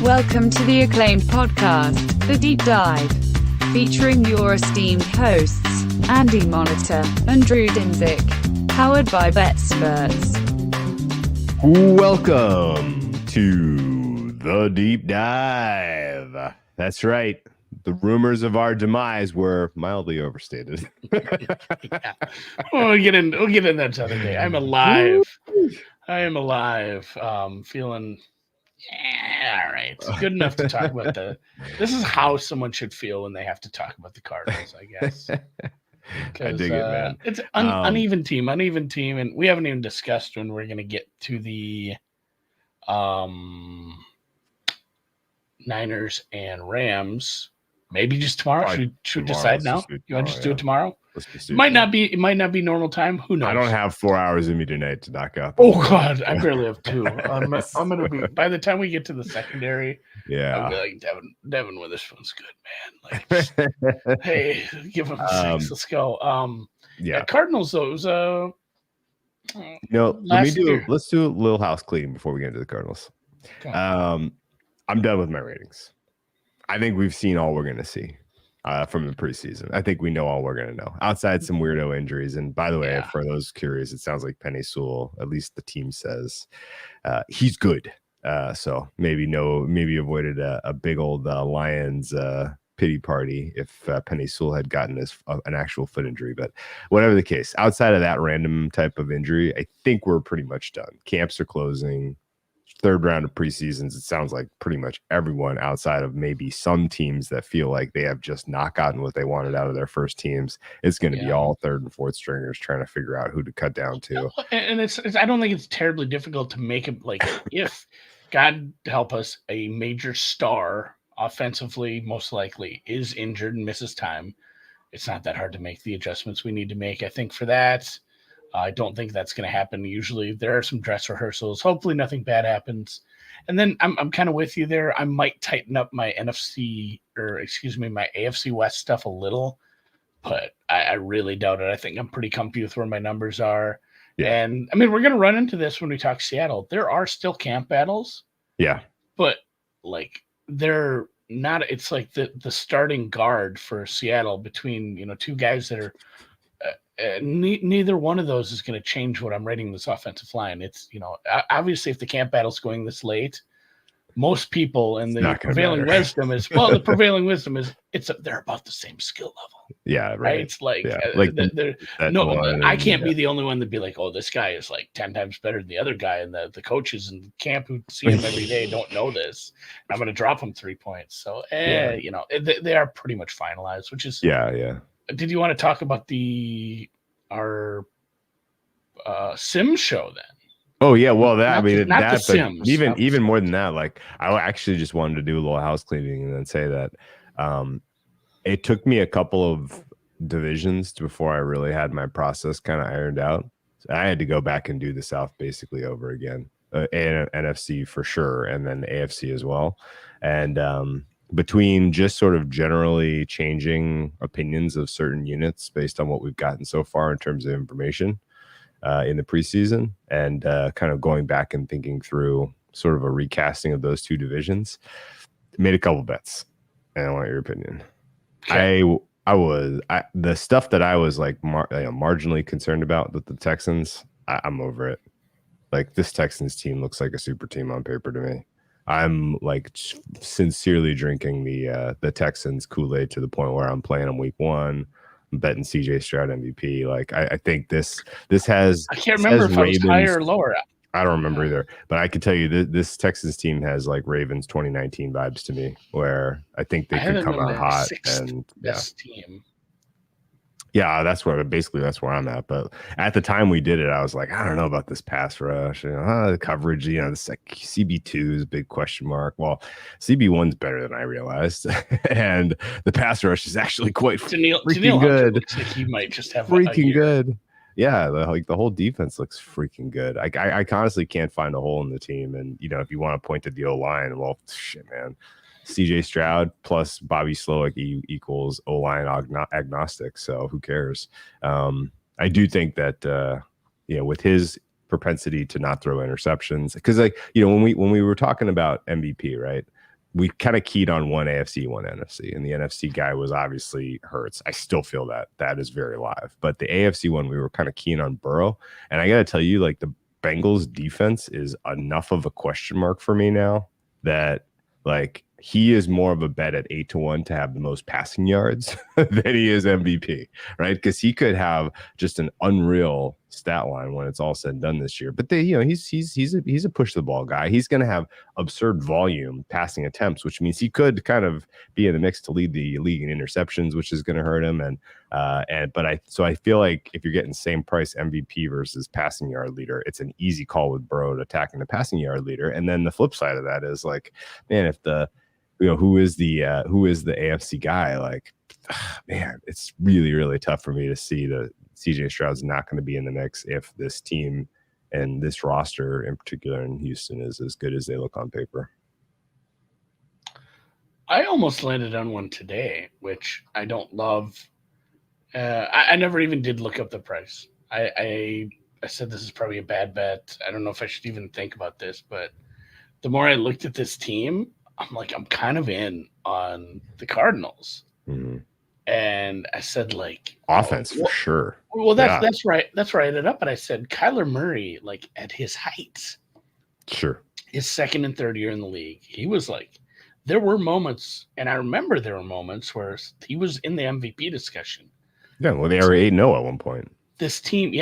Welcome to the acclaimed podcast, The Deep Dive, featuring your esteemed hosts, Andy Monitor and Drew Dinzik, powered by BetSperts. Welcome to The Deep Dive. That's right. The rumors of our demise were mildly overstated. Yeah. We'll get into that other day. I'm alive. I am alive. Feeling all right. Good enough to talk about this is how someone should feel when they have to talk about the Cardinals, I guess. I dig it, man. It's uneven team, and we haven't even discussed when we're gonna get to the Niners and Rams. Maybe just tomorrow. Should we decide now? You want to just do it tomorrow? It might not be normal time. Who knows? I don't have 4 hours in me tonight to knock out. Oh God, I barely have 2. I'm gonna be by the time we get to the secondary. Yeah, I'll be like Devin Witherspoon's good, man. Like, hey, give him 6. Let's go. Yeah. Cardinals though. It was let's do a little house cleaning before we get into the Cardinals. Okay. I'm done with my ratings. I think we've seen all we're going to see from the preseason. I think we know all we're going to know outside some weirdo injuries. And by the way, for those curious, it sounds like Penei Sewell, at least the team says, he's good. So maybe avoided a big old Lions pity party if Penei Sewell had gotten an actual foot injury. But whatever the case, outside of that random type of injury, I think we're pretty much done. Camps are closing. Third round of preseasons, it sounds like pretty much everyone outside of maybe some teams that feel like they have just not gotten what they wanted out of their first teams. It's going to be all third and fourth stringers trying to figure out who to cut down to. And it's I don't think it's terribly difficult to make it like if God help us, a major star offensively most likely is injured and misses time. It's not that hard to make the adjustments we need to make. I think for that. I don't think that's going to happen. Usually there are some dress rehearsals. Hopefully nothing bad happens. And then I'm kind of with you there. I might tighten up my my AFC West stuff a little, but I really doubt it. I think I'm pretty comfy with where my numbers are. Yeah. And I mean, we're going to run into this when we talk Seattle. There are still camp battles. Yeah. But like they're not, it's like the starting guard for Seattle between, 2 guys that are, neither one of those is going to change what I'm rating this offensive line. It's, obviously if the camp battle's going this late, most people and the prevailing wisdom is they're about the same skill level. Yeah. Right. It's like, I can't be the only one to be like, oh, this guy is like 10 times better than the other guy. And the coaches in camp who see him every day don't know this. I'm going to drop him 3 points. So, they are pretty much finalized, which is, yeah. Did you want to talk about our Sim show then? Oh yeah, well even more than that, like I actually just wanted to do a little house cleaning and then say that it took me a couple of divisions before I really had my process kind of ironed out. So I had to go back and do the South basically over again, and NFC for sure, and then the AFC as well, and between just sort of generally changing opinions of certain units based on what we've gotten so far in terms of information in the preseason and kind of going back and thinking through sort of a recasting of those 2 divisions, made a couple bets, and I want your opinion. Okay. The stuff that I was like marginally concerned about with the Texans, I'm over it. Like this Texans team looks like a super team on paper to me. I'm like sincerely drinking the Texans Kool-Aid to the point where I'm playing them week 1. I'm betting CJ Stroud MVP. Like I think this has. I can't remember if Ravens, it was higher or lower. I don't remember either, but I can tell you this Texans team has like Ravens 2019 vibes to me, where I think they could come out hot and best team. Yeah, that's where I'm at. But at the time we did it, I was like, I don't know about this pass rush. The coverage, this like CB2 is a big question mark. Well, CB1's better than I realized, and the pass rush is actually quite freaking good. Looks like he might just have freaking good. Yeah, the whole defense looks freaking good. I honestly can't find a hole in the team. And if you want to point to the O-line, well, shit, man. CJ Stroud plus Bobby Slowick equals O-line agnostic. So who cares? I do think that with his propensity to not throw interceptions, because when we were talking about MVP, right? we kind of keyed on one AFC, one NFC, and the NFC guy was obviously Hurts. I still feel that is very live, but the AFC one, we were kind of keen on Burrow. And I got to tell you, like, the Bengals defense is enough of a question mark for me now that, like, he is more of a bet at 8-1 to have the most passing yards than he is MVP, right? Because he could have just an unreal stat line when it's all said and done this year. But he's a push the ball guy. He's going to have absurd volume passing attempts, which means he could kind of be in the mix to lead the league in interceptions, which is going to hurt him. So I feel like if you're getting same price MVP versus passing yard leader, it's an easy call with Burrow attacking the passing yard leader. And then the flip side of that is, like, man, if who is the AFC guy? Like, man, it's really, really tough for me to see that CJ Stroud's not going to be in the mix if this team and this roster in particular in Houston is as good as they look on paper. I almost landed on one today, which I don't love. I never even did look up the price. I said this is probably a bad bet. I don't know if I should even think about this, but the more I looked at this team, I'm like, I'm kind of in on the Cardinals. Mm-hmm. And I said, like, offense for sure. Well, that's right. That's where I ended up. But I said Kyler Murray, like, at his height, sure, his second and third year in the league, he was like, there were moments, and I remember there were moments where he was in the MVP discussion. Yeah, well, they were 8-0 at one point. This team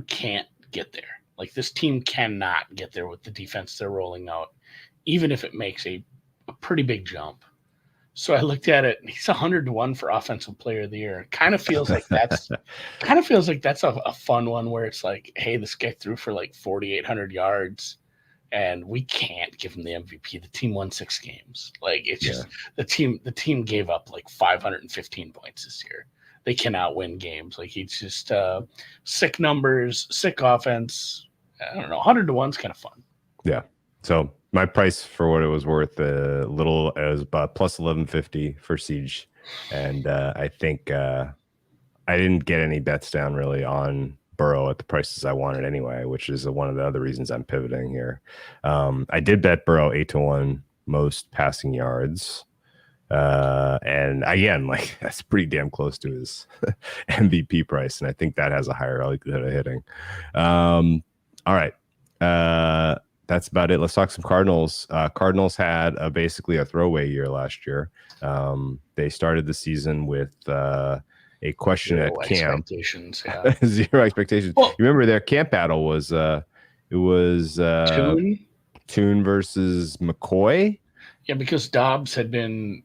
can't get there. Like, this team cannot get there with the defense they're rolling out, even if it makes a pretty big jump. So I looked at it, and he's 100-1 for Offensive Player of the Year. Kind of feels like that's a fun one where it's like, hey, this guy threw for like 4,800 yards, and we can't give him the MVP. The team won 6 games. Like, it's just the team gave up like 515 points this year. They cannot win games. Like, he's just sick numbers, sick offense. I don't know. 100-1 is kind of fun. Yeah. So my price for what it was worth, little as about plus 1150 for Siege, and I think I didn't get any bets down really on Burrow at the prices I wanted anyway, which is one of the other reasons I'm pivoting here. I did bet Burrow 8-1 most passing yards, and again, like, that's pretty damn close to his MVP price, and I think that has a higher likelihood of hitting. All right. That's about it. Let's talk some Cardinals. Cardinals had basically a throwaway year last year. They started the season with a question at camp. Zero expectations. Well, you remember their camp battle was Tune versus McCoy. Yeah, because Dobbs had been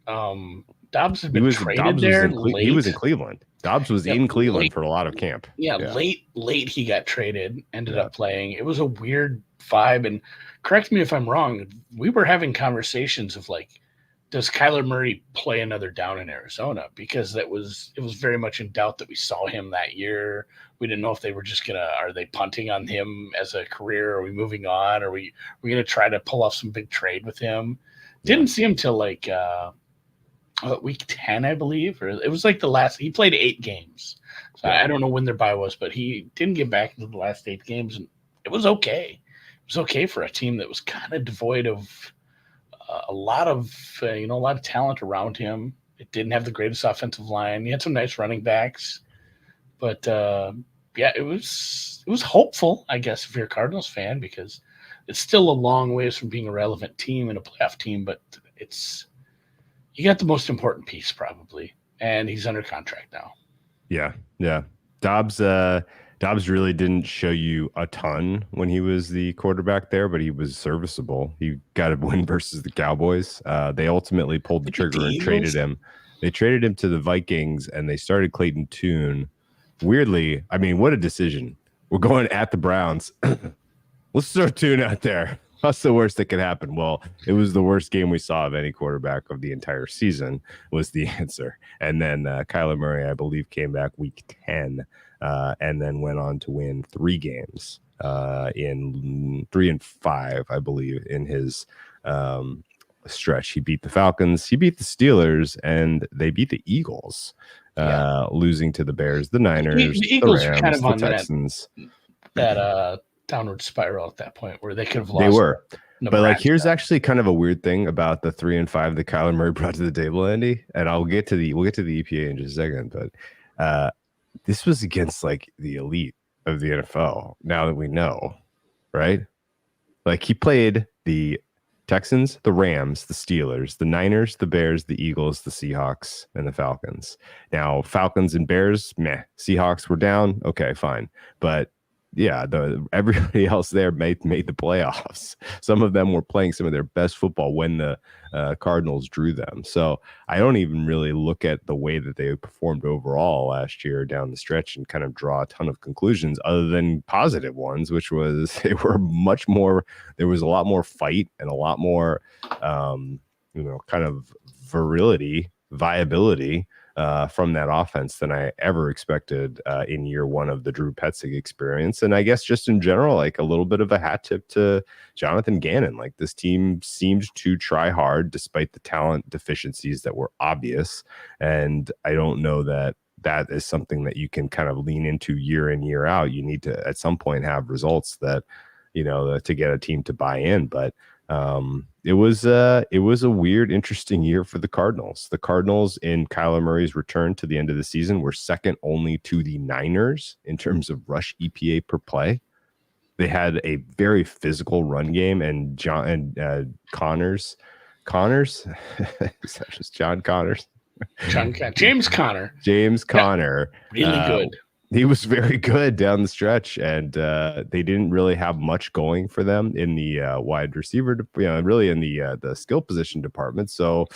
traded there late. He was in Cleveland. Dobbs was in Cleveland late, for a lot of camp. Yeah, late he got traded, ended up playing. It was a weird vibe, and correct me if I'm wrong, we were having conversations of, like, does Kyler Murray play another down in Arizona? Because it was very much in doubt that we saw him that year. We didn't know if they were just are they punting on him as a career? Are we moving on? Are we gonna try to pull off some big trade with him? Didn't see him till like week 10, I believe, or it was like he played 8 games. So I don't know when their bye was, but he didn't get back into the last 8 games, and it was okay. It was okay for a team that was kind of devoid of a lot of talent around him. It didn't have the greatest offensive line. He had some nice running backs, but it was hopeful, I guess, if you're a Cardinals fan, because it's still a long ways from being a relevant team and a playoff team, but you got the most important piece probably, and he's under contract now. Yeah. Dobbs really didn't show you a ton when he was the quarterback there, but he was serviceable. He got a win versus the Cowboys. They ultimately pulled the trigger and traded him. They traded him to the Vikings, and they started Clayton Tune. Weirdly, I mean, what a decision. We're going at the Browns. Let's throw Tune out there. What's the worst that could happen? Well, it was the worst game we saw of any quarterback of the entire season was the answer. And then Kyler Murray, I believe, came back week 10 and then went on to win 3 games in 3 and 5, I believe, in his stretch. He beat the Falcons, he beat the Steelers, and they beat the Eagles, losing to the Bears, the Niners, the Eagles, the Rams, kind of the on Texans. That downward spiral at that point where they could have lost. They were. But like, here's actually kind of a weird thing about the 3-5 that Kyler Murray brought to the table, Andy. And we'll get to the EPA in just a second. But this was against like the elite of the NFL. Now that we know, right? Like, he played the Texans, the Rams, the Steelers, the Niners, the Bears, the Eagles, the Seahawks, and the Falcons. Now, Falcons and Bears, meh. Seahawks were down. Okay, fine. But yeah, everybody else there made the playoffs. Some of them were playing some of their best football when the Cardinals drew them. So I don't even really look at the way that they performed overall last year down the stretch and kind of draw a ton of conclusions other than positive ones, which was they were much more. There was a lot more fight and a lot more, kind of viability from that offense than I ever expected in year one of the Drew Petzing experience. And I guess just in general, like a little bit of a hat tip to Jonathan Gannon. Like, this team seemed to try hard despite the talent deficiencies that were obvious. And I don't know that is something that you can kind of lean into year in, year out. You need to at some point have results that, to get a team to buy in. But it was a weird, interesting year for the Cardinals. The Cardinals, in Kyler Murray's return to the end of the season, were second only to the Niners in terms of rush EPA per play. They had a very physical run game, and James Connors. James Conner. Really good. He was very good down the stretch, and they didn't really have much going for them in the wide receiver, really in the skill position department. So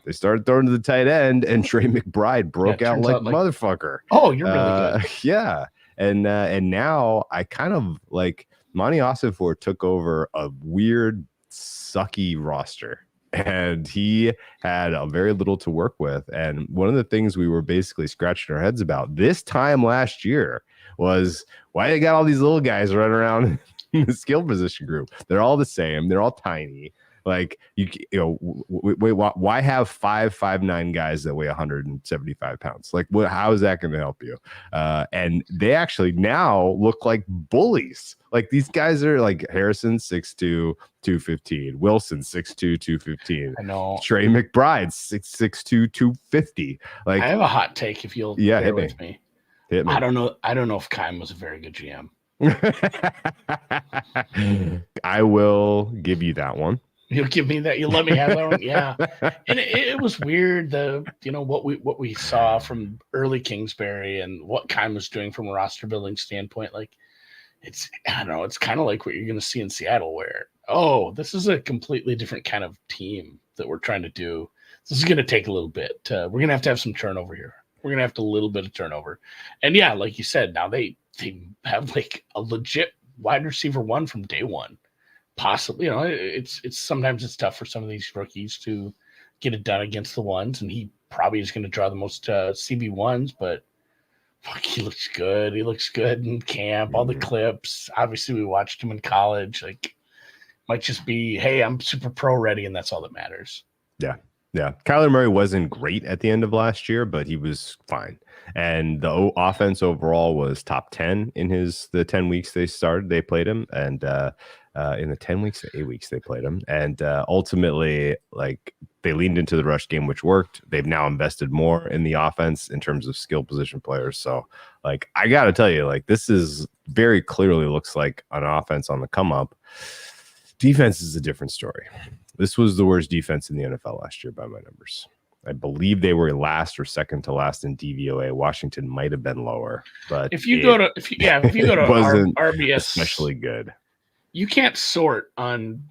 they started throwing to the tight end, and Trey McBride broke out like motherfucker. Oh, you're really good. Yeah. And now I kind of like Monty Ossenfort took over a weird, sucky roster. And he had very little to work with. And one of the things we were basically scratching our heads about this time last year was why they got all these little guys running around in the skill position group. They're all the same. They're all tiny. Like, why have 5'9" guys that weigh 175 pounds? Like, how is that going to help you? And they actually now look like bullies. Like, these guys are like Harrison, 6'2", 215. Wilson, 6'2", 215. I know. Trey McBride, 6'2", 250. Like, I have a hot take if you'll bear with me. Hit me. I don't know if Keim was a very good GM. I will give you that one. You'll give me that. You'll let me have that one. Yeah. And it was weird. What we saw from early Kingsbury and what Keim was doing from a roster building standpoint. Like, it's kind of like what you're going to see in Seattle, where, this is a completely different kind of team that we're trying to do. This is going to take a little bit. We're going to have some turnover here. We're going to have a little bit of turnover. And yeah, like you said, now they have like a legit wide receiver one from day one. Possibly, it's sometimes it's tough for some of these rookies to get it done against the ones, and he probably is going to draw the most CB1s, but he looks good. He looks good in camp, all the clips. Obviously, we watched him in college. Like, might just be, hey, I'm super pro ready, and that's all that matters. Yeah. Kyler Murray wasn't great at the end of last year, but he was fine. And the offense overall was top 10 in the 10 weeks they played him. And in the 10 weeks, 8 weeks they played him. And ultimately, like, they leaned into the rush game, which worked. They've now invested more in the offense in terms of skill position players. So, like, I got to tell you, like, this is very clearly looks like an offense on the come up. Defense is a different story. This was the worst defense in the NFL last year by my numbers. I believe they were last or second to last in DVOA. Washington might have been lower, but if you go to RBS, especially good. You can't sort on,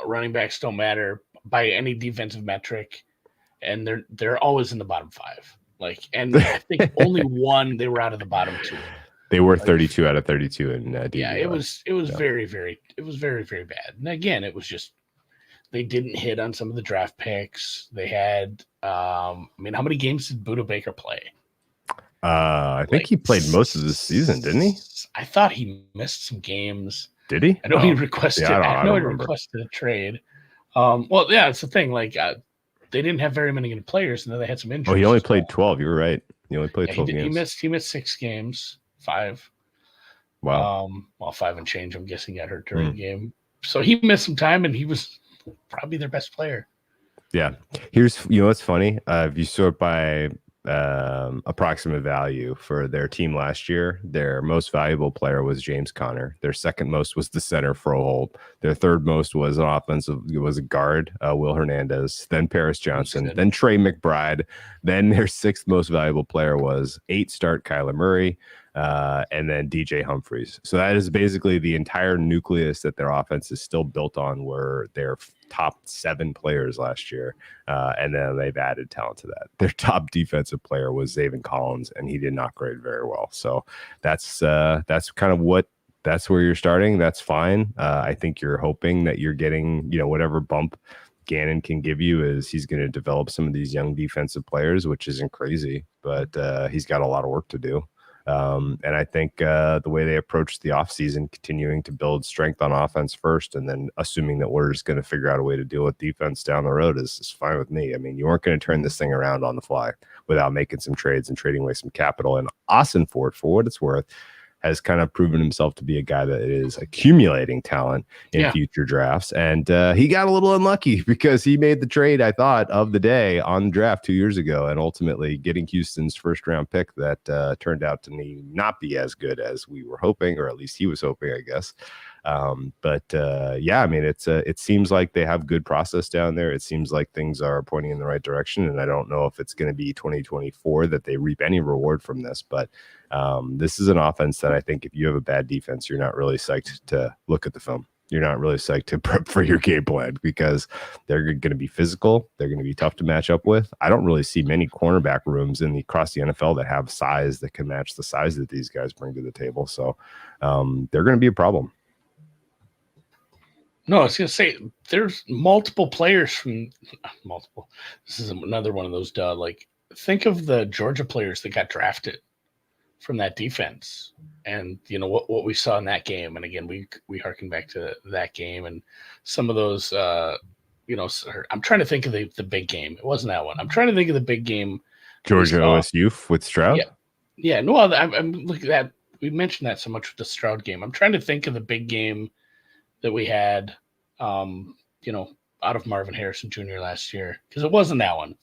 running backs don't matter by any defensive metric, and they're always in the bottom five. Like, and I think only one they were out of the bottom two. They were 32 out of 32 in DVOA. Yeah, it was very, very, very, very bad. And again, it was just they didn't hit on some of the draft picks. They had, how many games did Budda Baker play? I think he played most of the season, didn't he? I thought he missed some games. Did he? I know he requested. I know he requested a trade. It's the thing. Like, they didn't have very many good players, and then they had some injuries. Oh, he only played 12. You were right. He only played 12 games. He missed 6 games. 5. Wow. 5 and change. I'm guessing got hurt during the game. So he missed some time, and he was probably their best player. Yeah. Here's, what's funny. If you sort by approximate value for their team last year, their most valuable player was James Conner. Their second most was the center, Froholt. Their third most was an offensive, was a guard, Will Hernandez, then Paris Johnson, then Trey McBride. Then their sixth most valuable player was 8-start Kyler Murray. And then DJ Humphries. So that is basically the entire nucleus that their offense is still built on, were their top 7 players last year. And then they've added talent to that. Their top defensive player was Zaven Collins, and he did not grade very well. So that's kind of that's where you're starting. That's fine. I think you're hoping that you're getting, whatever bump Gannon can give you is he's going to develop some of these young defensive players, which isn't crazy, but he's got a lot of work to do. And I think the way they approach the offseason, continuing to build strength on offense first, and then assuming that we're just going to figure out a way to deal with defense down the road is fine with me. I mean, you weren't going to turn this thing around on the fly without making some trades and trading away some capital. And Austin Ford, for what it's worth, has kind of proven himself to be a guy that is accumulating talent in future drafts. And he got a little unlucky because he made the trade, I thought, of the day on the draft 2 years ago, and ultimately getting Houston's first round pick that turned out to not be as good as we were hoping, or at least he was hoping, I guess. But I mean, it seems like they have good process down there. It seems like things are pointing in the right direction, and I don't know if it's going to be 2024 that they reap any reward from this, but this is an offense that I think if you have a bad defense, you're not really psyched to look at the film. You're not really psyched to prep for your game plan, because they're going to be physical. They're going to be tough to match up with. I don't really see many cornerback rooms across the NFL that have size that can match the size that these guys bring to the table. So they're going to be a problem. No, I was going to say there's multiple players from multiple. This is another one of those like, think of the Georgia players that got drafted from that defense, and what we saw in that game. And again, we harken back to that game and some of those. I'm trying to think of the big game. It wasn't that one. I'm trying to think of the big game. Georgia OSU with Stroud. Yeah. No, I'm looking at that. We mentioned that so much with the Stroud game. I'm trying to think of the big game that we had, out of Marvin Harrison Jr. last year, because it wasn't that one.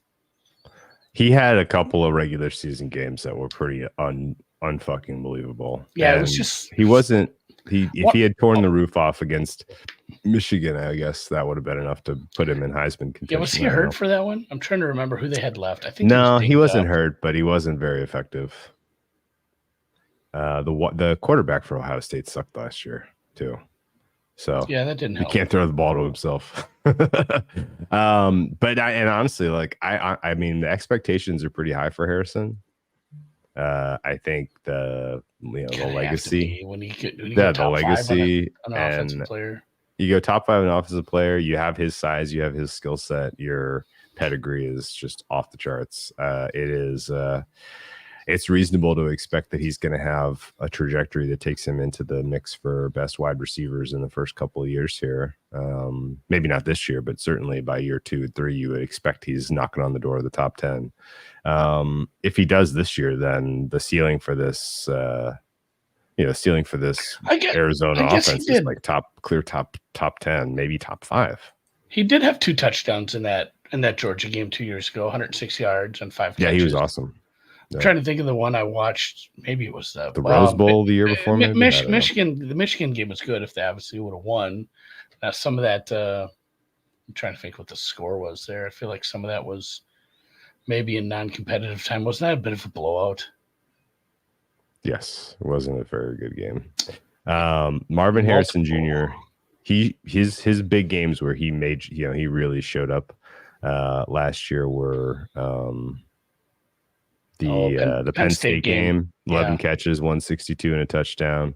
He had a couple of regular season games that were pretty unfucking believable. Yeah, and it was just if he had torn the roof off against Michigan, I guess that would have been enough to put him in Heisman contention. Yeah, was he hurt for that one? I'm trying to remember who they had left. I think no, he wasn't hurt, but he wasn't very effective. The quarterback for Ohio State sucked last year too. So yeah, that didn't help. He can't throw the ball to himself. But honestly, like I mean, the expectations are pretty high for Harrison. I think the legacy, the legacy, an offensive player. You go top 5 in offensive player. You have his size. You have his skill set. Your pedigree is just off the charts. It's reasonable to expect that he's going to have a trajectory that takes him into the mix for best wide receivers in the first couple of years here. Maybe not this year, but certainly by year 2 and 3, you would expect he's knocking on the door of the top 10. If he does this year, then the ceiling for this, Arizona offense is like top 10, maybe top 5. He did have 2 touchdowns in that Georgia game 2 years ago, 106 yards and 5 catches. Yeah, he was awesome. I'm trying to think of the one I watched. Maybe it was the Rose Bowl the year before. Maybe? Michigan. The Michigan game was good. If they obviously would have won, some of that. I'm trying to think what the score was there. I feel like some of that was maybe in non-competitive time. Wasn't that a bit of a blowout? Yes, it wasn't a very good game. Marvin Harrison Jr. His big games where he made he really showed up last year were. The Penn State game, 11 catches, 162 and a touchdown.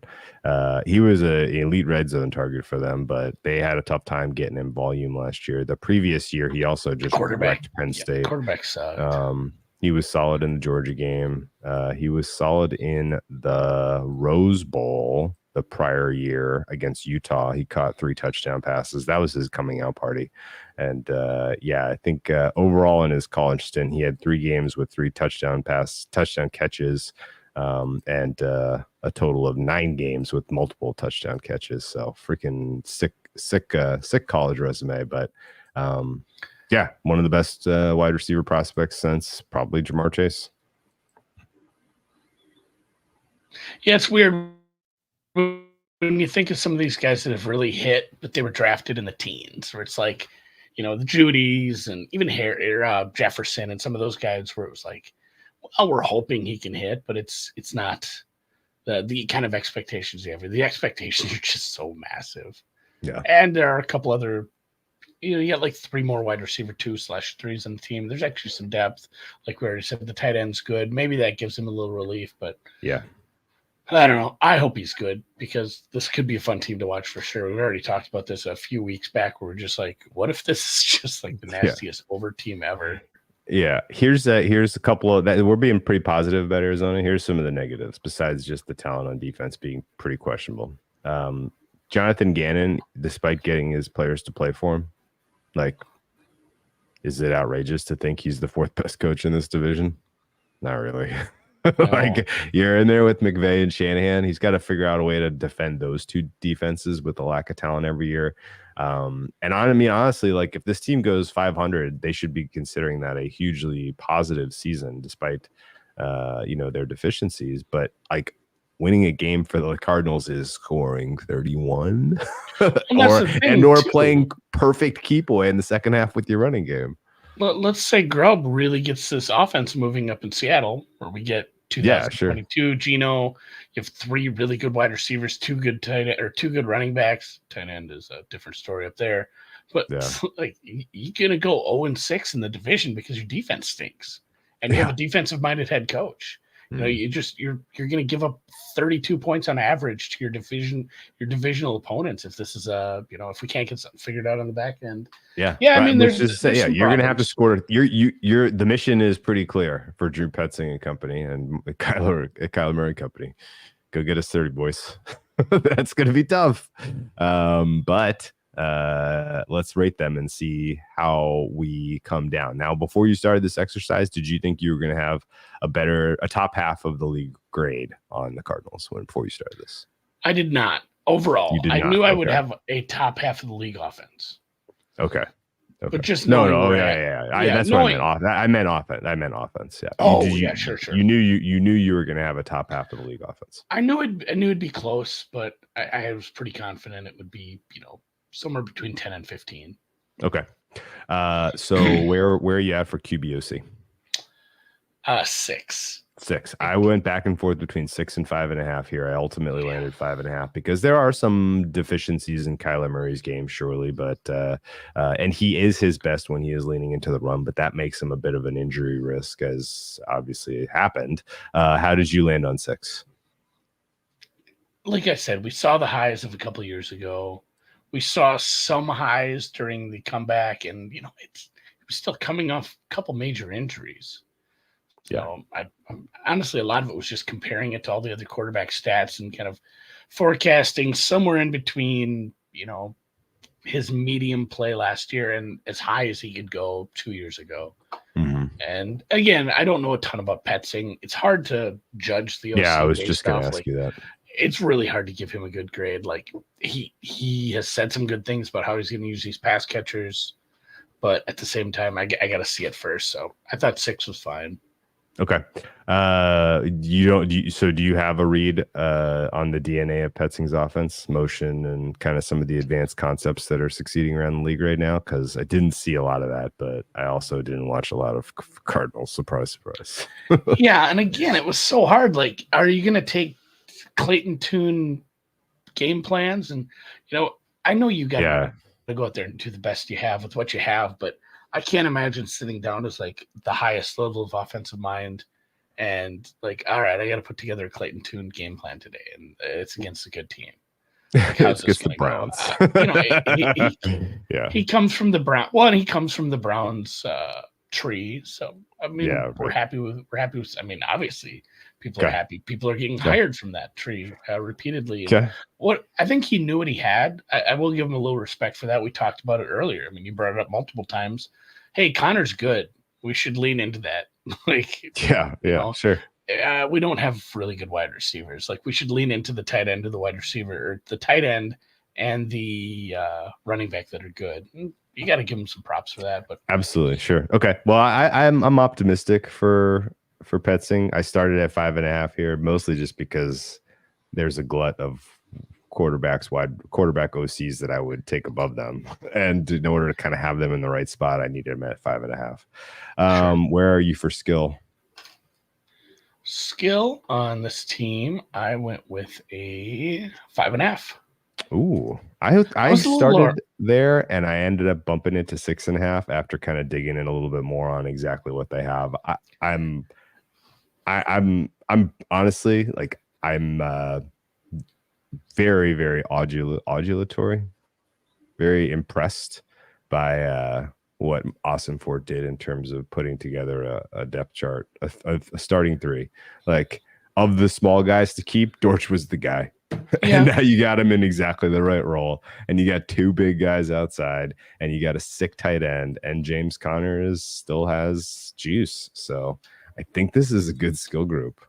He was an elite red zone target for them, but they had a tough time getting him volume last year. The previous year, he also just wrecked Penn State. Quarterback sucked. He was solid in the Georgia game. He was solid in the Rose Bowl the prior year against Utah. He caught 3 touchdown passes. That was his coming out party. And I think overall in his college stint, he had 3 games with 3 touchdown catches, and a total of 9 games with multiple touchdown catches. So freaking sick college resume, but yeah, one of the best wide receiver prospects since probably Jamar Chase. Yeah, it's weird when you think of some of these guys that have really hit, but they were drafted in the teens, where it's like, the Judys and even Jefferson and some of those guys where it was like, well, we're hoping he can hit, but it's not the kind of expectations you have. The expectations are just so massive. Yeah. And there are a couple other, you got like 3 more wide receiver 2/3s on the team. There's actually some depth. Like we already said, the tight end's good. Maybe that gives him a little relief, but yeah. I don't know. I hope he's good because this could be a fun team to watch for sure. We already talked about this a few weeks back where we're just like, what if this is just like the nastiest over team ever? Yeah. Here's a couple of that. We're being pretty positive about Arizona. Here's some of the negatives besides just the talent on defense being pretty questionable. Jonathan Gannon, despite getting his players to play for him, like, is it outrageous to think he's the 4th best coach in this division? Not really. Like, you're in there with McVay and Shanahan. He's got to figure out a way to defend those 2 defenses with the lack of talent every year. And honestly, like, if this team goes 500, they should be considering that a hugely positive season, despite their deficiencies. But like, winning a game for the Cardinals is scoring 31 or playing perfect keep away in the second half with your running game. Well, let's say Grubb really gets this offense moving up in Seattle, where we get 2022 Geno. You have 3 really good wide receivers, 2 good two good running backs. Tight end is a different story up there. But like, you're gonna go 0-6 in the division because your defense stinks, and you have a defensive-minded head coach. You're going to give up 32 points on average to your divisional opponents if this is if we can't get something figured out on the back end. Yeah. I mean, there's you're going to have to score. The mission is pretty clear for Drew Petzing and company and Kyler Murray company. Go get us 30, boys. That's going to be tough. But let's rate them and see how we come down. Now, before you started this exercise, did you think you were going to have a top half of the league grade on the Cardinals before you started this? I did not. Overall, I knew I would have a top half of the league offense. Okay. But just that's what I meant. I meant offense. Yeah. Sure. You knew you were going to have a top half of the league offense. I knew it'd be close, but I was pretty confident it would be somewhere between 10 and 15. Okay. So where are you at for QBOC? 6. 6. I went back and forth between 6 and 5.5 here. I ultimately landed 5.5 because there are some deficiencies in Kyler Murray's game, surely, but and he is his best when he is leaning into the run, but that makes him a bit of an injury risk, as obviously it happened. How did you land on 6? Like I said, we saw the highs of a couple of years ago. We saw some highs during the comeback, and it was still coming off a couple major injuries. So honestly, a lot of it was just comparing it to all the other quarterback stats and kind of forecasting somewhere in between, his medium play last year and as high as he could go 2 years ago. Mm-hmm. And again, I don't know a ton about Petzing. It's hard to judge the OC. Yeah, I was just going to ask you that. It's really hard to give him a good grade. Like, he has said some good things about how he's going to use these pass catchers, but at the same time, I got to see it first. So I thought 6 was fine. Okay. Do you have a read on the DNA of Petzing's offense, motion, and kind of some of the advanced concepts that are succeeding around the league right now? Because I didn't see a lot of that, but I also didn't watch a lot of Cardinals. Surprise. Yeah, and again, it was so hard. Like, are you going to take Clayton Tune game plans? And I know you got to go out there and do the best you have with what you have, but I can't imagine sitting down as like the highest level of offensive mind and like, all right, I got to put together a Clayton Tune game plan today, and it's against a good team. Like, it's against the Browns. He comes from the Brown. Well, and he comes from the Browns tree. So I mean, we're happy with. I mean, obviously, people are happy. People are getting hired from that tree repeatedly. Okay. What I think he knew what he had. I will give him a little respect for that. We talked about it earlier. I mean, you brought it up multiple times. Hey, Connor's good. We should lean into that. Sure. We don't have really good wide receivers. Like, we should lean into the tight end of the wide receiver, or the tight end and the running back that are good. You got to give them some props for that. But absolutely, sure. Okay, well, I'm optimistic for Petsing. I started at 5.5 here, mostly just because there's a glut of quarterback OCs that I would take above them, and in order to kind of have them in the right spot, I needed them at 5.5. Sure. Where are you for skill? Skill on this team, I went with a 5.5. Ooh, I started there and I ended up bumping it to 6.5 after kind of digging in a little bit more on exactly what they have. I'm honestly like I'm very, very adulatory, very impressed by what Austin Fort did in terms of putting together a depth chart, a starting three. Like, of the small guys to keep, Dortch was the guy. Yeah. And now you got him in exactly the right role, and you got two big guys outside, and you got a sick tight end, and James Conner still has juice. So I think this is a good skill group.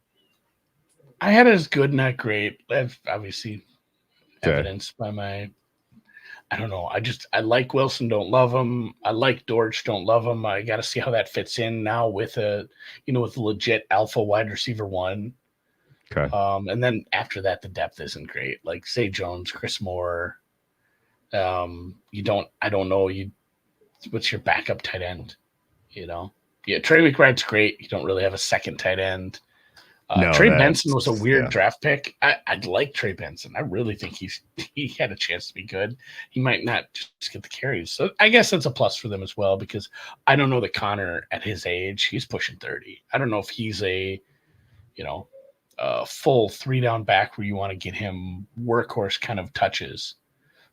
I had it as good, not great. I've obviously evidenced by my, I don't know. I like Wilson, don't love him. I like Dortch, don't love him. I got to see how that fits in now with with a legit alpha wide receiver one. Okay. And then after that, the depth isn't great. Like Zay Jones, Chris Moore. I don't know. What's your backup tight end? Yeah, Trey McBride's great. You don't really have a second tight end. Trey Benson was a weird draft pick. I'd like Trey Benson. I really think he had a chance to be good. He might not just get the carries. So I guess that's a plus for them as well, because I don't know that Connor at his age, he's pushing 30. I don't know if he's a full 3-down back where you want to get him workhorse kind of touches.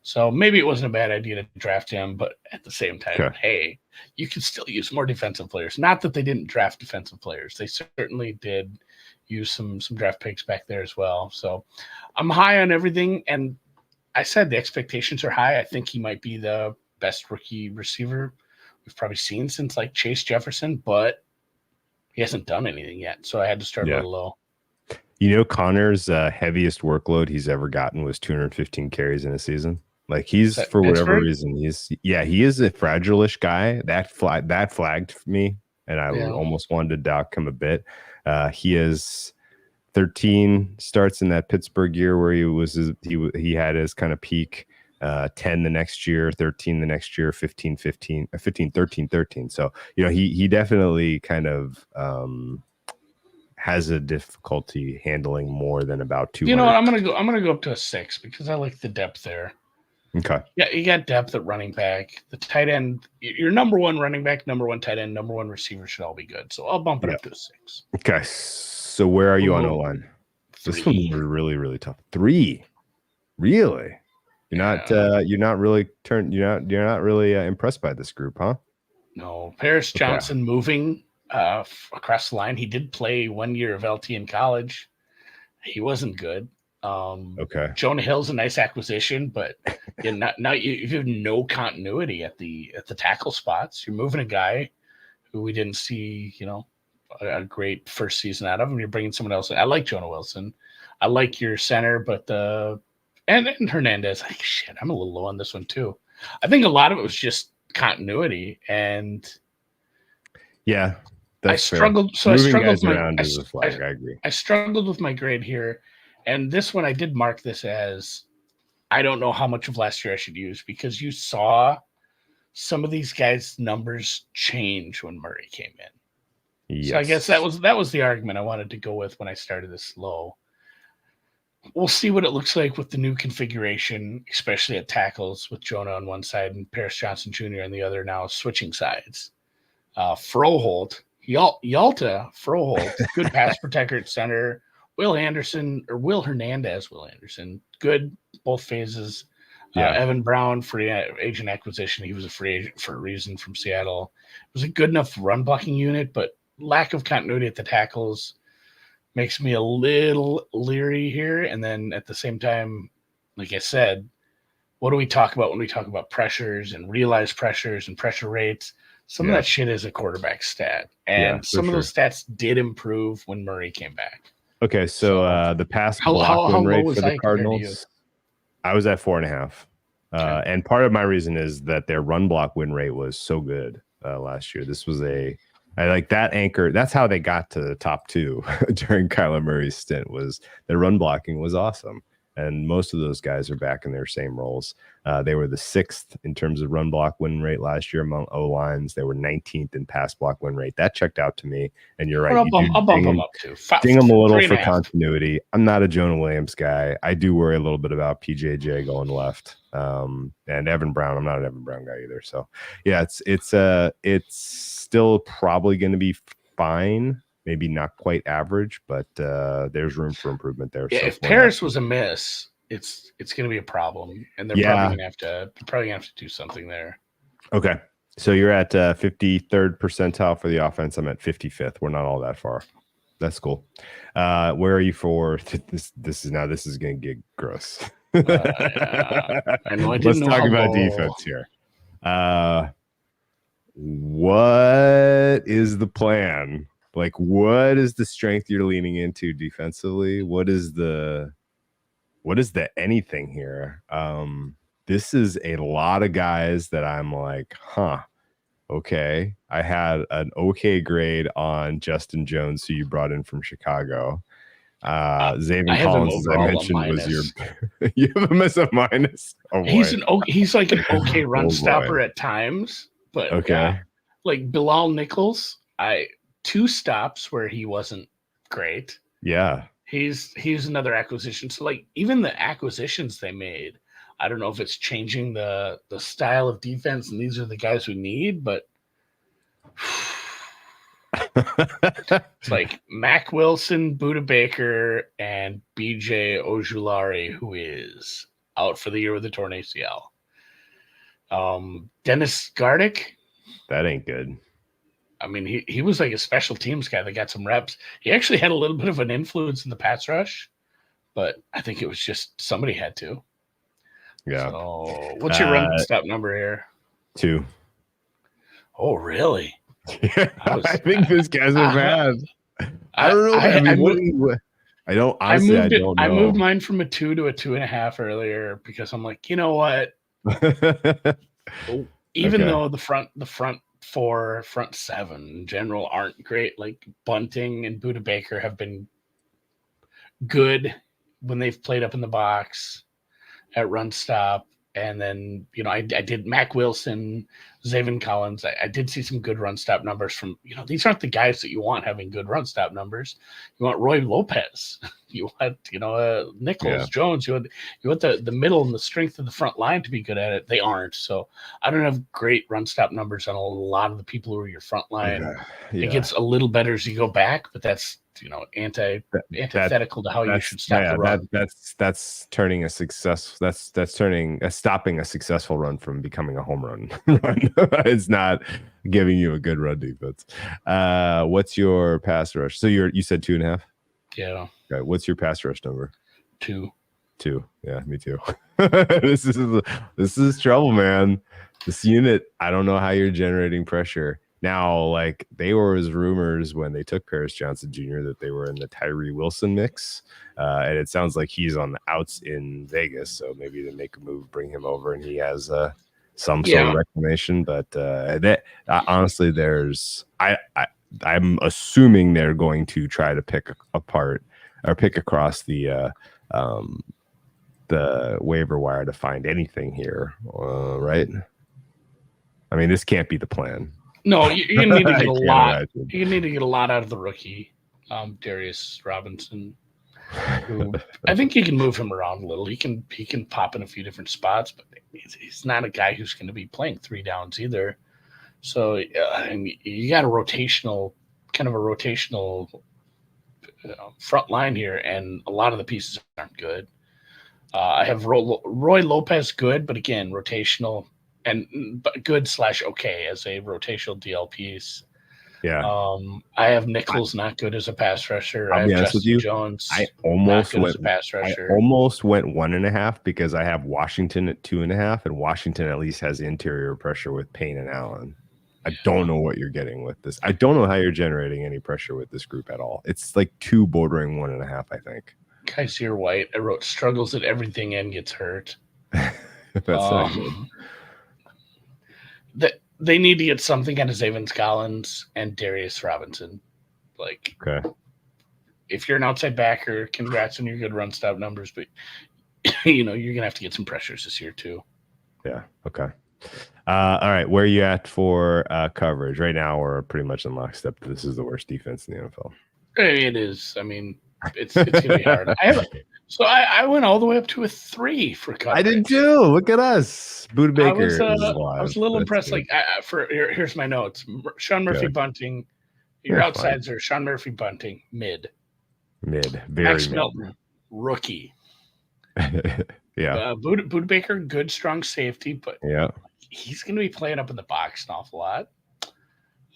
So maybe it wasn't a bad idea to draft him, but at the same time, hey, you can still use more defensive players. Not that they didn't draft defensive players. They certainly did use some draft picks back there as well. So I'm high on everything. And I said the expectations are high. I think he might be the best rookie receiver we've probably seen since like Chase Jefferson, but he hasn't done anything yet. So I had to start a little low. Connor's heaviest workload he's ever gotten was 215 carries in a season. Like, he's, for whatever reason, he is a fragile-ish guy. That flagged me, and I almost wanted to dock him a bit. He has 13 starts in that Pittsburgh year where he had his kind of peak, 10 the next year, 13 the next year, 15, 13. So, he definitely kind of has a difficulty handling more than about 200. I'm gonna go up to a 6 because I like the depth there. Okay. Yeah, you got depth at running back. The tight end, your number one running back, number one tight end, number one receiver should all be good. So I'll bump it up to a 6. Okay. So where are you on O-line? This one's really, really tough. 3. Really? You're not really impressed by this group, huh? No. Paris Johnson moving across the line. He did play 1 year of LT in college. He wasn't good. Jonah Hill's a nice acquisition, but you have no continuity at the tackle spots. You're moving a guy who we didn't see, a great first season out of him. You're bringing someone else in. I like Jonah Wilson. I like your center, but and Hernandez. Shit, I'm a little low on this one too. I think a lot of it was just continuity, and I struggled. So I struggled. I agree. I struggled with my grade here. And this one, I did mark this as, I don't know how much of last year I should use, because you saw some of these guys' numbers change when Murray came in. Yes. So I guess that was the argument I wanted to go with when I started this low. We'll see what it looks like with the new configuration, especially at tackles, with Jonah on one side and Paris Johnson Jr. on the other, now switching sides. Froholt, good pass protector at center. Will Hernandez, good both phases. Evan Brown, free agent acquisition. He was a free agent for a reason from Seattle. It was a good enough run blocking unit, but lack of continuity at the tackles makes me a little leery here. And then at the same time, like I said, what do we talk about when we talk about pressures and realized pressures and pressure rates? Some of that shit is a quarterback stat. And some of those stats did improve when Murray came back. Okay, so the pass block win rate for the Cardinals, I was at 4.5. And part of my reason is that their run block win rate was so good last year. This was I like that anchor. That's how they got to the top 2 during Kyler Murray's stint. Was their run blocking was awesome, and most of those guys are back in their same roles. They were the 6th in terms of run block win rate last year among O lines. They were 19th in pass block win rate. That checked out to me. And you're right. I'll bump them up too. Ding them a little for continuity. I'm not a Jonah Williams guy. I do worry a little bit about PJJ going left. And Evan Brown. I'm not an Evan Brown guy either. So yeah, it's still probably going to be fine. Maybe not quite average, but there's room for improvement there. Yeah, so if Paris was a miss, it's going to be a problem, and they're probably going to have to do something there. Okay, so you're at 53rd percentile for the offense. I'm at 55th. We're not all that far. That's cool. Where are you for this? This is going to get gross. I know. Let's talk about defense here. What is the plan? Like, what is the strength you're leaning into defensively? What is the anything here? This is a lot of guys that I'm like, okay. I had an okay grade on Justin Jones, who you brought in from Chicago. Zayvon Collins, as I mentioned, was your you have him as a minus. Oh, he's like an okay run stopper at times, but okay. Like Bilal Nichols, 2 stops where he wasn't great. Yeah. He's another acquisition. So like even the acquisitions they made, I don't know if it's changing the style of defense and these are the guys we need, but it's like Mac Wilson, Buda Baker, and BJ Ojulari, who is out for the year with a torn ACL. Dennis Gardick. That ain't good. I mean, he was like a special teams guy that got some reps. He actually had a little bit of an influence in the pass rush, but I think it was just somebody had to. Yeah. So what's your run stop number here? 2. Oh, really? Yeah, I think these guys are bad. I don't know. I don't know. I moved mine from a 2 to a 2.5 earlier because I'm like, you know what? Even though the front 4, front 7 in general aren't great, like Bunting and Buda Baker have been good when they've played up in the box at run stop. And then, I did Mac Wilson, Zayvon Collins. I did see some good run stop numbers from, these aren't the guys that you want having good run stop numbers. You want Roy Lopez. You want, Nichols, Jones. You want the middle and the strength of the front line to be good at it. They aren't. So I don't have great run stop numbers on a lot of the people who are your front line. Yeah. It gets a little better as you go back, but that's, antithetical to how you should stop the run. That's turning a success. That's stopping a successful run from becoming a home run. It's not giving you a good run defense. What's your pass rush? So you said 2.5. Yeah. Okay. What's your pass rush number? 2. Yeah, me too. This is trouble, man. This unit. I don't know how you're generating pressure. Now, like there was rumors when they took Paris Johnson Jr. that they were in the Tyree Wilson mix, and it sounds like he's on the outs in Vegas. So maybe they make a move, bring him over, and he has some sort of reclamation. But honestly, I'm assuming they're going to try to pick apart or pick across the waiver wire to find anything here, right? I mean, this can't be the plan. No, you need to get a lot. You need to get a lot out of the rookie, Darius Robinson. Who I think you can move him around a little. He can pop in a few different spots, but he's not a guy who's going to be playing 3 downs either. So, and you got a rotational front line here, and a lot of the pieces aren't good. I have Roy Lopez good, but again, rotational. And good / okay as a rotational DL piece. Yeah. I have Nichols not good as a pass rusher. I'll I have be honest Justin with you. Jones. I almost went as a pass rusher. I almost went 1.5 because I have Washington at 2.5, and Washington at least has interior pressure with Payne and Allen. I don't know what you're getting with this. I don't know how you're generating any pressure with this group at all. It's like 2 bordering 1.5, I think. Kaiser White. I wrote struggles at everything and gets hurt. That's not good. They need to get something out of Zavin Collins and Darius Robinson. Like, okay. If you're an outside backer, congrats on your good run stop numbers, but you're gonna have to get some pressures this year too. Yeah. Okay. All right. Where are you at for coverage right now? We're pretty much in lockstep. This is the worst defense in the NFL. It is. I mean, it's gonna be hard. I went all the way up to a 3 for coverage. I did too. Look at us. Buda Baker is I live. was a little impressed. Good. Like, here's my notes: Sean Murphy bunting. Your outsides are Sean Murphy bunting mid, very Max mid. Milton rookie. Yeah. Buda Baker, good strong safety, but yeah, he's going to be playing up in the box an awful lot.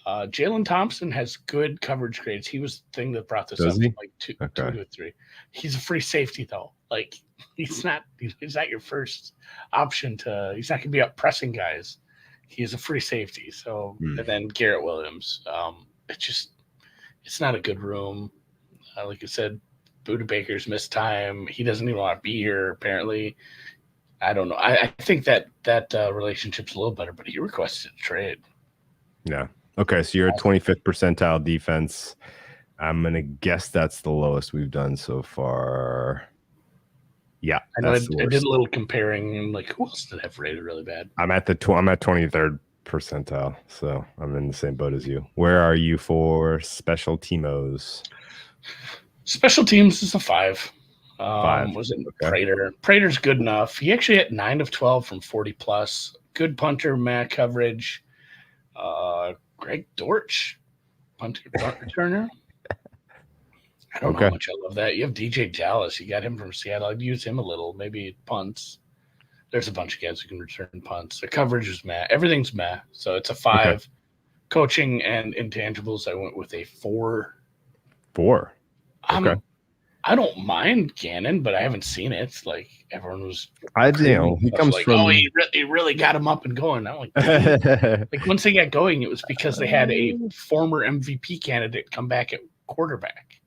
Jalen Thompson has good coverage grades. He was the thing that brought this up from like 2 to 3. He's a free safety though. Like he's not your first option he's not going to be up pressing guys. He's a free safety. So and then Garrett Williams. It's not a good room. Like I said, Buda Baker's missed time. He doesn't even want to be here apparently. I don't know. I think that relationship's a little better, but he requested a trade. Yeah. Okay, so you're a 25th percentile defense. I'm going to guess that's the lowest we've done so far. Yeah, I know. I did a little comparing, and like, who else did I have rated really bad? I'm at 23rd percentile, so I'm in the same boat as you. Where are you for special teamos? Special teams is a 5. 5. Was it Prater? Prater's good enough. He actually hit 9 of 12 from 40 plus. Good punter, mat coverage. Greg Dortch, punter returner. I don't know how much I love that. You have DJ Dallas. You got him from Seattle. I'd use him a little. Maybe punts. There's a bunch of guys who can return punts. The coverage is meh. Everything's meh. So it's a 5. Okay. Coaching and intangibles, I went with a 4. 4. Okay. I don't mind Gannon, but I haven't seen it. It's like everyone was. He comes like, from. Oh, he really got him up and going. I'm like, like once they got going, it was because they had a former MVP candidate come back at quarterback.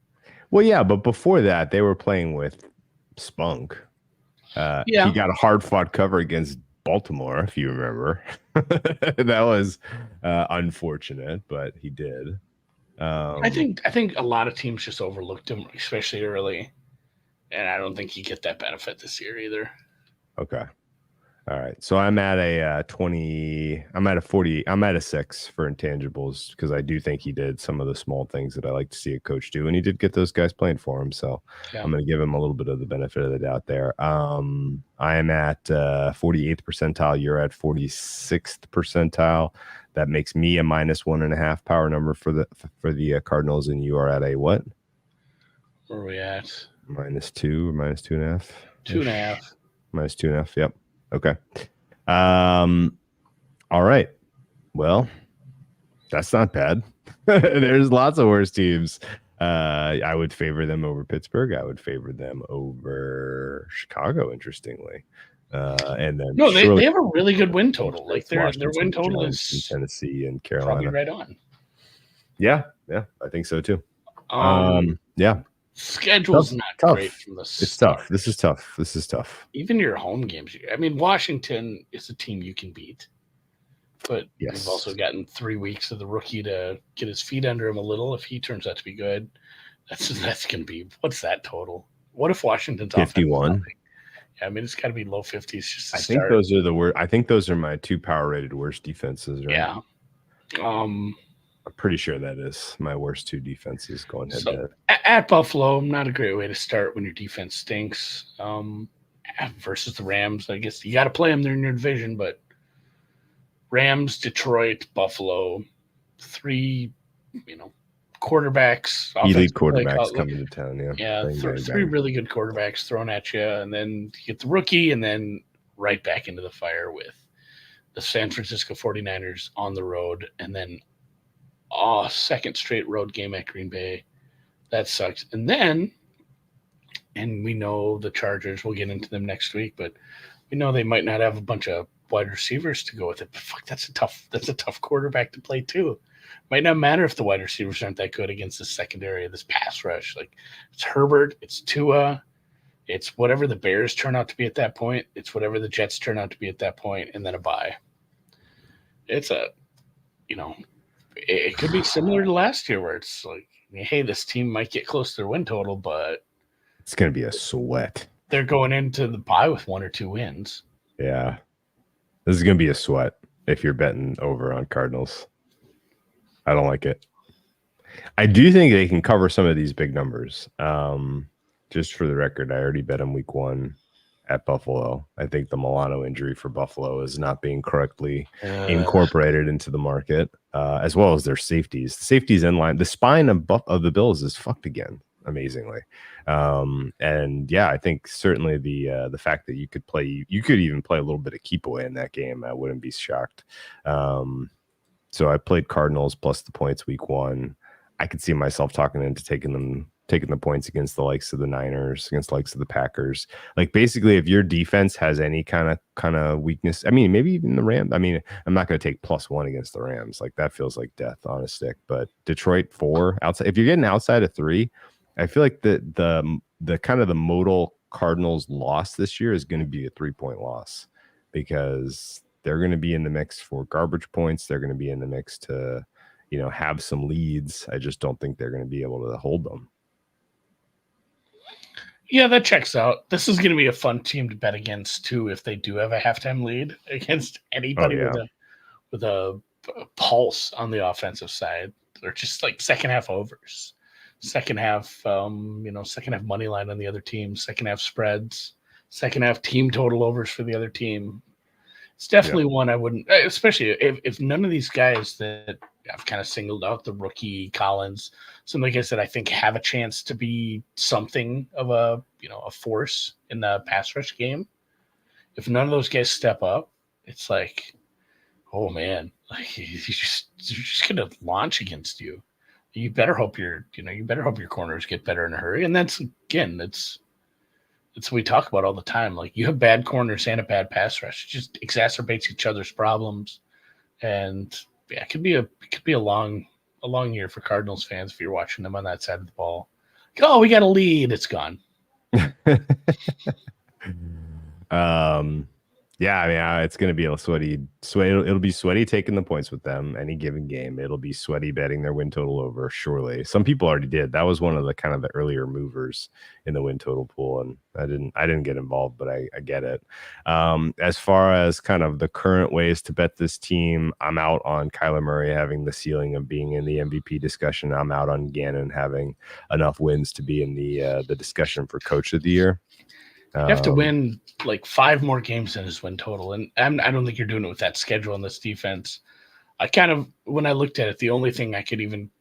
Well, yeah, but before that, they were playing with Spunk. He got a hard-fought cover against Baltimore, if you remember. That was unfortunate, but he did. I think a lot of teams just overlooked him, especially early, and I don't think you get that benefit this year either. Okay, all right. So I'm at a 20. I'm at a 40. I'm at a 6 for intangibles because I do think he did some of the small things that I like to see a coach do, and he did get those guys playing for him. So I'm going to give him a little bit of the benefit of the doubt there. I am at 48th percentile. You're at 46th percentile. That makes me a -1.5 power number for the Cardinals, and you are at a what? Where are we at? -2 or -2.5? 2.5. -2.5. Yep. Okay. All right. Well, that's not bad. There's lots of worse teams. I would favor them over Pittsburgh. I would favor them over Chicago, interestingly. And then they have a really good win total. Like their win total is Tennessee and Carolina. Probably right on. Yeah, I think so too. Schedule's not tough. Great from the It's start. tough. This is tough. Even your home games. I mean, Washington is a team you can beat, but you've also gotten 3 weeks of the rookie to get his feet under him a little. If he turns out to be good, that's going to be what's that total? What if Washington's 51? I mean, it's got to be low 50s. Just I think those are the worst. I think those are my 2 power rated worst defenses. Right? Yeah. I'm pretty sure that is my worst 2 defenses going head to head. At Buffalo, not a great way to start when your defense stinks. Versus the Rams, I guess you got to play them. They're in your division, but Rams, Detroit, Buffalo, 3, quarterbacks, elite quarterbacks coming to town. Yeah, 3 really good quarterbacks thrown at you, and then you get the rookie, and then right back into the fire with the San Francisco 49ers on the road, and then second straight road game at Green Bay. That sucks. And we know the Chargers, we'll get into them next week, but we know they might not have a bunch of wide receivers to go with it. But fuck, that's a tough quarterback to play too. Might not matter if the wide receivers aren't that good against the secondary of this pass rush. Like it's Herbert, it's Tua, It's whatever the Bears turn out to be at that point. It's whatever the Jets turn out to be at that point, and then a bye. It's it could be similar to last year where it's like, hey, this team might get close to their win total, but it's going to be a sweat. They're going into the bye with 1 or 2 wins. Yeah. This is going to be a sweat if you're betting over on Cardinals. I don't like it. I do think they can cover some of these big numbers. Just for the record, I already bet them week 1 at Buffalo. I think the Milano injury for Buffalo is not being correctly incorporated into the market, as well as their safeties. The safeties in line. The spine of the Bills is fucked again, amazingly. And yeah, I think certainly the fact that you could even play a little bit of keep away in that game, I wouldn't be shocked. So I played Cardinals plus the points week 1. I could see myself talking into taking the points against the likes of the Niners, against the likes of the Packers. Like basically, if your defense has any kind of weakness, I mean, maybe even the Rams. I mean, I'm not going to take +1 against the Rams. Like that feels like death on a stick. But Detroit 4 outside. If you're getting outside of 3, I feel like the kind of the modal Cardinals loss this year is going to be a 3-point loss because they're going to be in the mix for garbage points. They're going to be in the mix to, have some leads. I just don't think they're going to be able to hold them. Yeah, that checks out. This is going to be a fun team to bet against too if they do have a halftime lead against anybody with a pulse on the offensive side. They're just like second half overs, second half second half money line on the other team, second half spreads, second half team total overs for the other team. It's definitely one I wouldn't, especially if none of these guys that I've kind of singled out, the rookie Collins, some like I said, I think have a chance to be something of a force in the pass rush game. If none of those guys step up, it's like, oh man, like you're just gonna launch against you. You better hope your corners get better in a hurry. And that's what we talk about all the time. Like you have bad corners and a bad pass rush. It just exacerbates each other's problems. And yeah, it could be a long year for Cardinals fans if you're watching them on that side of the ball. Oh, we got a lead. It's gone. Yeah, I mean, it's going to be a sweaty. It'll be sweaty taking the points with them any given game. It'll be sweaty betting their win total over. Surely, some people already did. That was one of the kind of the earlier movers in the win total pool, and I didn't get involved, but I get it. As far as kind of the current ways to bet this team, I'm out on Kyler Murray having the ceiling of being in the MVP discussion. I'm out on Gannon having enough wins to be in the discussion for Coach of the Year. You have to win like 5 more games than his win total. And I don't think you're doing it with that schedule and this defense. When I looked at it, the only thing I could even,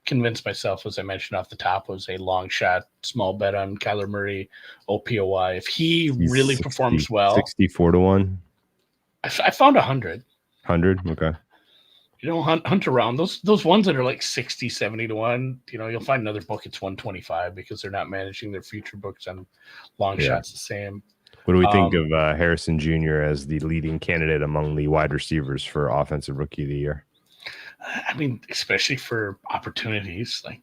convince myself, as I mentioned off the top, was a long shot, small bet on Kyler Murray, OPOY. If he's really performs well. 64-1. I found 100. 100? Okay. Hunt around those ones that are like 60, 70-1. You'll find another book. It's 125 because they're not managing their future books on long shots the same. What do we think of Harrison Jr. as the leading candidate among the wide receivers for Offensive Rookie of the Year? I mean, especially for opportunities, like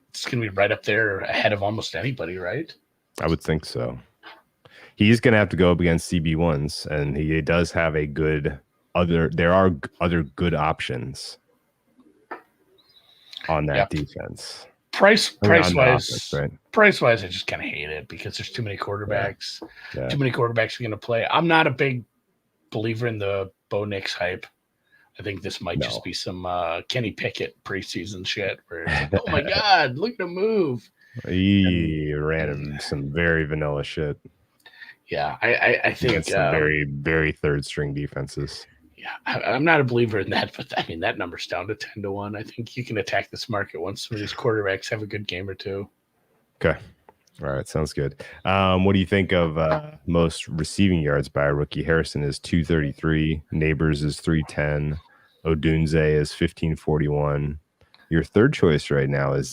it's going to be right up there ahead of almost anybody, right? I would think so. He's going to have to go up against CB1s, and he does have a good. There are other good options on that defense. Price wise, I just kind of hate it because there's too many quarterbacks. Yeah. Too many quarterbacks are going to play. I'm not a big believer in the Bo Nix hype. I think this might just be some Kenny Pickett preseason shit. Where it's like, oh my god, look at him move! He ran him some very vanilla shit. Yeah, I think some very, very third string defenses. Yeah, I'm not a believer in that, but I mean that number's down to 10-1. I think you can attack this market once some of these quarterbacks have a good game or two. Okay, all right, sounds good. What do you think of most receiving yards by a rookie? Harrison is 233, Neighbors is 310, Odunze is 1541. Your third choice right now is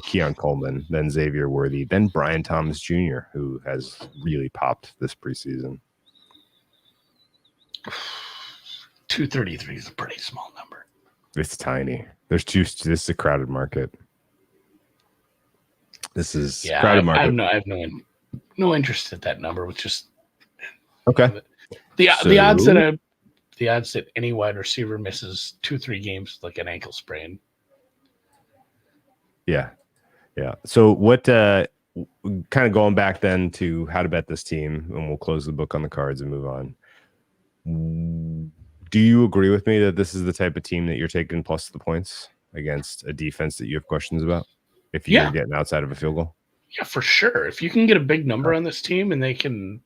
Keon Coleman, then Xavier Worthy, then Brian Thomas Jr., who has really popped this preseason. 233 is a pretty small number. It's tiny. This is a crowded market. This is crowded market. I have no interest at that number. With just okay. The odds that any wide receiver misses 2-3 games like an ankle sprain. Yeah. So what? Kind of going back then to how to bet this team, and we'll close the book on the cards and move on. Do you agree with me that this is the type of team that you're taking plus the points against a defense that you have questions about? If you're getting outside of a field goal? Yeah, for sure. If you can get a big number on this team and they can,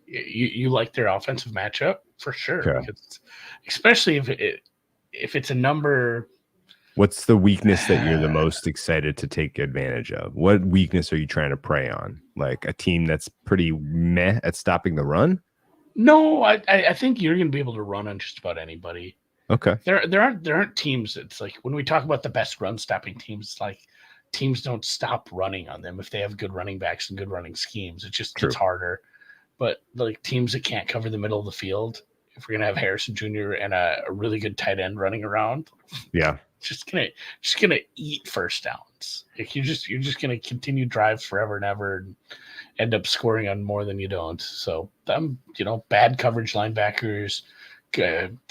you like their offensive matchup, for sure. Okay. Because especially if it's a number. What's the weakness that you're the most excited to take advantage of? What weakness are you trying to prey on? Like a team that's pretty meh at stopping the run? No, I think you're going to be able to run on just about anybody. Okay. There aren't teams. It's like when we talk about the best run stopping teams, it's like teams don't stop running on them if they have good running backs and good running schemes. It just gets harder. But like teams that can't cover the middle of the field, if we're gonna have Harrison Jr. and a really good tight end running around, just gonna eat first downs. Like you're just gonna continue drives forever and ever and end up scoring on more than you don't. So bad coverage linebackers,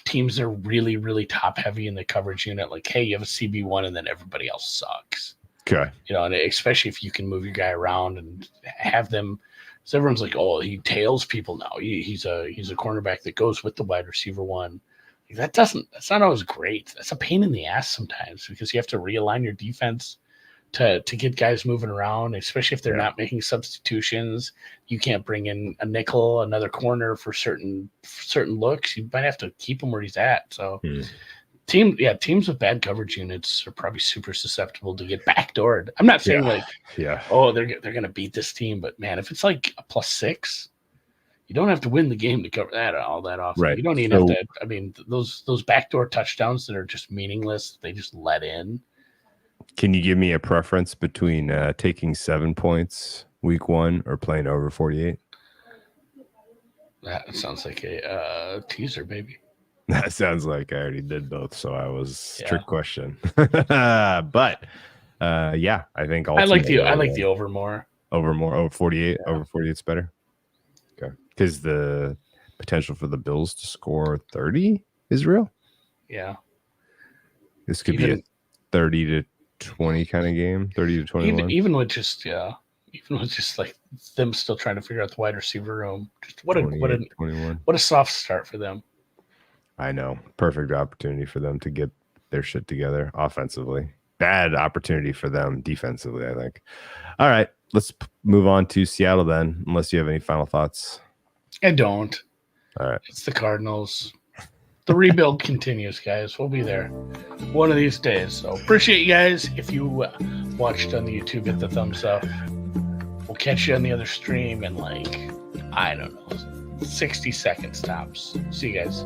teams that are really, really top heavy in the coverage unit. Like, hey, you have a CB1 and then everybody else sucks. Okay. And especially if you can move your guy around and have them. So everyone's like, oh, he tails people now. He's a cornerback that goes with the wide receiver one. That's not always great. That's a pain in the ass sometimes because you have to realign your defense to get guys moving around, especially if they're not making substitutions. You can't bring in a nickel, another corner for certain looks. You might have to keep him where he's at. So teams with bad coverage units are probably super susceptible to get backdoored. I'm not saying they're going to beat this team, but man, if it's like a +6, you don't have to win the game to cover that all that often. Right. You don't even have to. I mean, those backdoor touchdowns that are just meaningless, they just let in. Can you give me a preference between taking 7 points week 1 or playing over 48? That sounds like a teaser, baby. That sounds like I already did both, so I was trick question. But I think I like the over more. Over 48. Yeah. Over 48 is better. Okay, because the potential for the Bills to score 30 is real. Yeah, this could be a 30 to 20 kind of game, 30 to 21. Even with just like them still trying to figure out the wide receiver room. Just what a soft start for them. I know. Perfect opportunity for them to get their shit together offensively. Bad opportunity for them defensively, I think. All right, let's move on to Seattle then, unless you have any final thoughts. I don't. All right. It's the Cardinals. The rebuild continues, guys. We'll be there one of these days. So appreciate you guys. If you watched on the YouTube, hit the thumbs up. We'll catch you on the other stream in 60 seconds tops. See you guys.